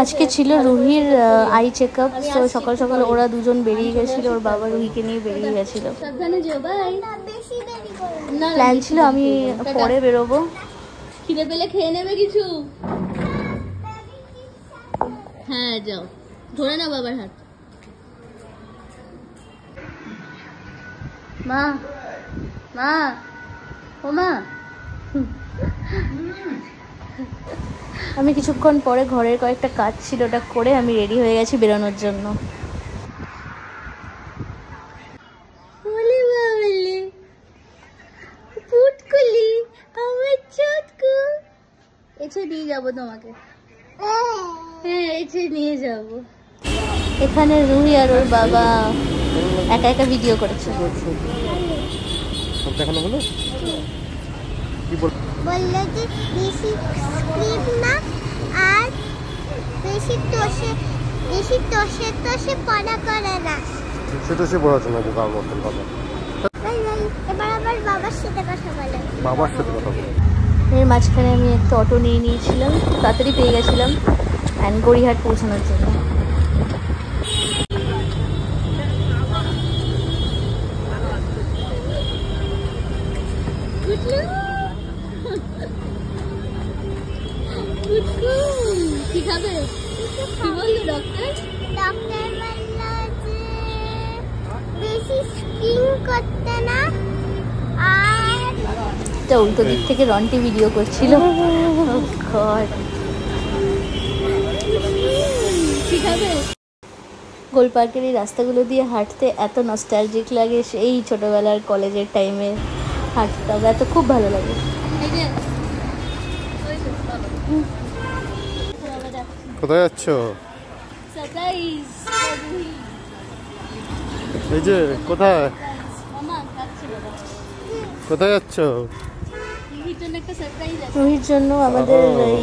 আজকে ছিল রুহির আই চেকআপ, তো সকাল সকাল ওরা দুজন বেরিয়ে গেছিল, ওর বাবা রুহিকে নিয়ে বেরিয়ে গেছিল। প্ল্যান ছিল আমি পরে বেরোবো। খিদে পেলে খেয়ে নেবে কিছু। হ্যাঁ যাও, ধরে না বাবার হাত। মা মা ও মা। আমি কিছুক্ষণ পরে ঘরের কয়েকটা কাজ ছিল, ওটা করে আমি রেডি হয়ে গেছি বেরোনোর জন্য। এসে নিয়ে যাবো তোমাকে। হ্যাঁ এসে নিয়ে যাবো। এখানে রুহি আর ওর বাবা একা একা ভিডিও করেছে। দেখানো হলো কি বললো যে বেশি স্ক্রিপ্ট না আর বেশি তোষে পড়া করে না। সেটা সে পড়াচ্ছে না কার মতন কথা। এবার আবার বাবার সাথে কথা বলে। বাবার সাথে কথা বলে। এর মাঝখানে আমি একটা অটো নিয়ে নিয়েছিলাম, তাড়াতাড়ি পেয়ে গেছিলাম অ্যান্ড গড়িয়াহাট পৌঁছানোর জন্য। কি খাবে? কি বললো ডক্টর? ডক্টর বললো যে বেশি স্কিং করতে না আর এটা উল্টো দিক থেকে রন্টি ভিডিও করছিল। গোলপার্কের এই রাস্তাগুলো দিয়ে হাঁটতে এত নস্টালজিক লাগে, সেই ছোটবেলার কলেজের টাইমে হাঁটতাম, এত খুব ভালো লাগে। কোথায় যাচ্ছ? সারপ্রাইজ। এই যে কোথায় কোথায় যাচ্ছ? রুহির জন্য আমাদের এই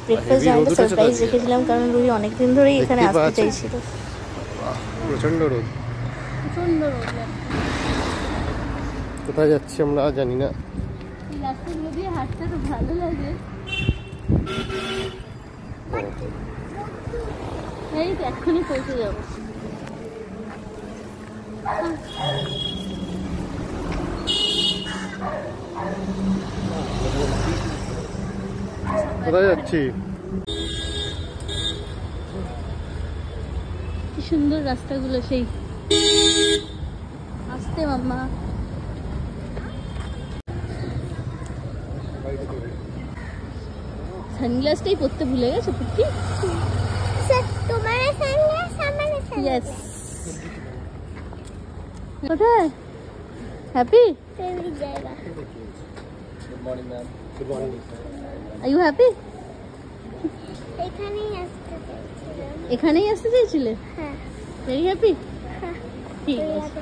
ব্রেকফাস্ট জায়গাটা সারপ্রাইজ রেখেছিলাম, কারণ রুহি অনেকদিন ধরেই এখানে আসতে চাইছিল। প্রচন্ড রোদ। কোথায় যাচ্ছি আমরা জানি না। এই রাস্তাগুলো দিয়ে হাঁটতে তো ভালো লাগে। এই তো এক্ষুনি পৌঁছে যাবো। কোথায় যাচ্ছি? কি সুন্দর রাস্তাগুলো, সেই আসতে মাম্মা। সানগ্লাসটাই পরতে ভুলে গেছো পুটি। তোমার সানগ্লাস আমার সানগ্লাস। কোথায়? হ্যাপি? ফেভারিট জায়গা। Good morning ma'am. Good morning. Are you happy? এখানেই আসতে চাইছিলে? হ্যাঁ। Very happy? ঠিক আছে।